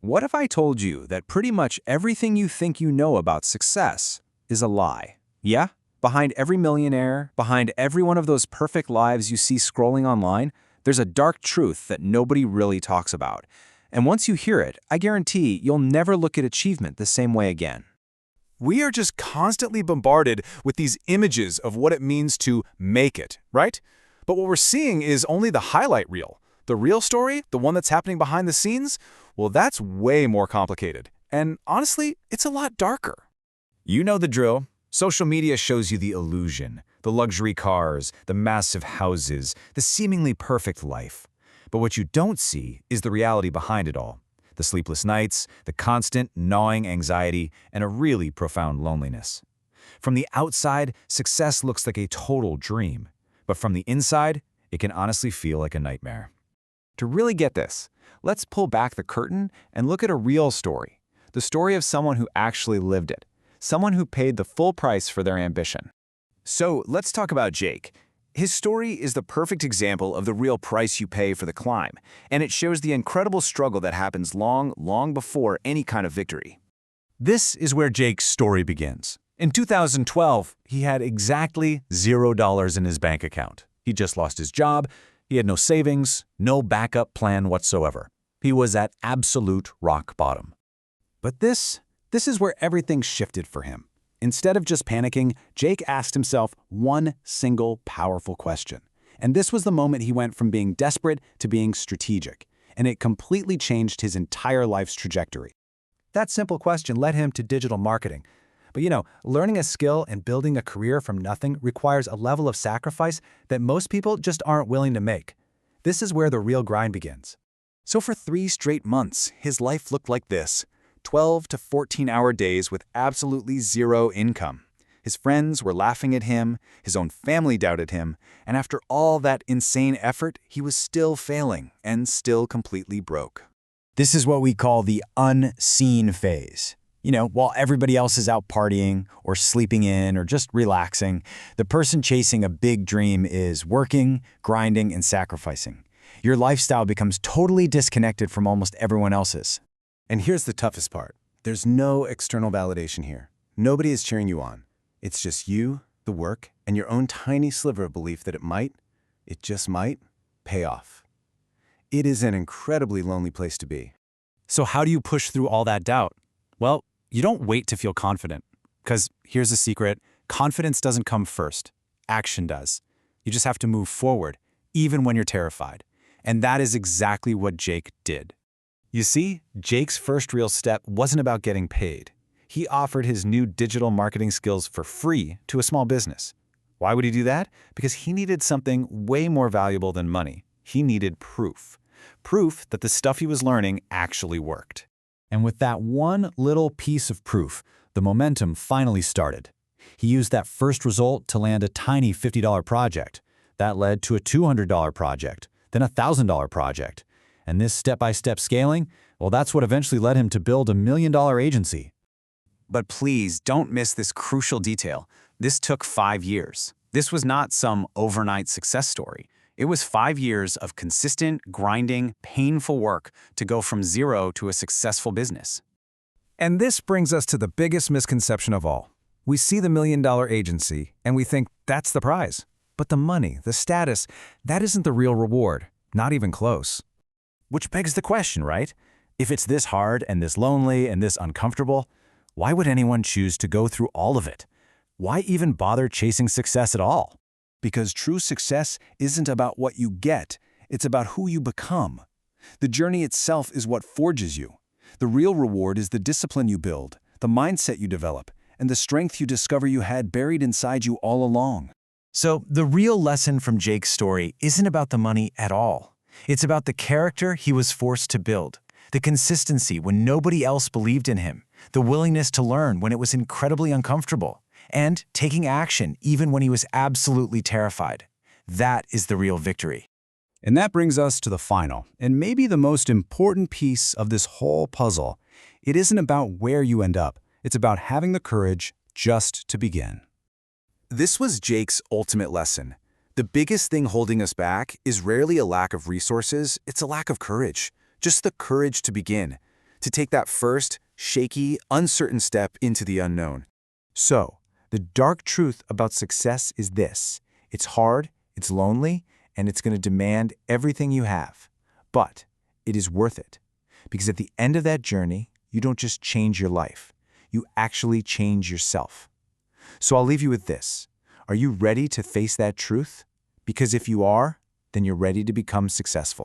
What if I told you that pretty much everything you think you know about success is a lie? Yeah? Behind every millionaire, behind every one of those perfect lives you see scrolling online, there's a dark truth that nobody really talks about. And once you hear it, I guarantee you'll never look at achievement the same way again. We are just constantly bombarded with these images of what it means to make it, right? But what we're seeing is only the highlight reel. The real story, the one that's happening behind the scenes, well, that's way more complicated. And honestly, it's a lot darker. You know the drill. Social media shows you the illusion, the luxury cars, the massive houses, the seemingly perfect life. But what you don't see is the reality behind it all. The sleepless nights, the constant gnawing anxiety, and a really profound loneliness. From the outside, success looks like a total dream. But from the inside, it can honestly feel like a nightmare. To really get this, let's pull back the curtain and look at a real story. The story of someone who actually lived it. Someone who paid the full price for their ambition. So let's talk about Jake. His story is the perfect example of the real price you pay for the climb, and it shows the incredible struggle that happens long before any kind of victory. This is where Jake's story begins. In 2012, he had exactly $0 in his bank account. He just lost his job. He had no savings, no backup plan whatsoever. He was at absolute rock bottom. But this is where everything shifted for him. Instead of just panicking, Jake asked himself one single powerful question. And this was the moment he went from being desperate to being strategic. And it completely changed his entire life's trajectory. That simple question led him to digital marketing. But learning a skill and building a career from nothing requires a level of sacrifice that most people just aren't willing to make. This is where the real grind begins. So for 3 straight months, his life looked like this. 12 to 14-hour days with absolutely zero income. His friends were laughing at him, his own family doubted him, and after all that insane effort, he was still failing and still completely broke. This is what we call the unseen phase. While everybody else is out partying or sleeping in or just relaxing, the person chasing a big dream is working, grinding, and sacrificing. Your lifestyle becomes totally disconnected from almost everyone else's. And here's the toughest part. There's no external validation here. Nobody is cheering you on. It's just you, the work, and your own tiny sliver of belief that it just might, pay off. It is an incredibly lonely place to be. So how do you push through all that doubt? Well, you don't wait to feel confident. Because here's the secret, confidence doesn't come first. Action does. You just have to move forward, even when you're terrified. And that is exactly what Jake did. You see, Jake's first real step wasn't about getting paid. He offered his new digital marketing skills for free to a small business. Why would he do that? Because he needed something way more valuable than money. He needed proof. Proof that the stuff he was learning actually worked. And with that one little piece of proof, the momentum finally started. He used that first result to land a tiny $50 project. That led to a $200 project, then a $1,000 project. And this step-by-step scaling, well, that's what eventually led him to build a $1 million agency. But please don't miss this crucial detail. This took 5 years. This was not some overnight success story. It was 5 years of consistent, grinding, painful work to go from zero to a successful business. And this brings us to the biggest misconception of all. We see the $1 million agency, and we think that's the prize. But the money, the status, that isn't the real reward. Not even close. Which begs the question, right? If it's this hard and this lonely and this uncomfortable, why would anyone choose to go through all of it? Why even bother chasing success at all? Because true success isn't about what you get, it's about who you become. The journey itself is what forges you. The real reward is the discipline you build, the mindset you develop, and the strength you discover you had buried inside you all along. So the real lesson from Jake's story isn't about the money at all. It's about the character he was forced to build, the consistency when nobody else believed in him, the willingness to learn when it was incredibly uncomfortable, and taking action even when he was absolutely terrified. That is the real victory. And that brings us to the final, and maybe the most important piece of this whole puzzle. It isn't about where you end up. It's about having the courage just to begin. This was Jake's ultimate lesson. The biggest thing holding us back is rarely a lack of resources, it's a lack of courage. Just the courage to begin, to take that first, shaky, uncertain step into the unknown. So, the dark truth about success is this. It's hard, it's lonely, and it's going to demand everything you have. But it is worth it. Because at the end of that journey, you don't just change your life. You actually change yourself. So I'll leave you with this. Are you ready to face that truth? Because if you are, then you're ready to become successful.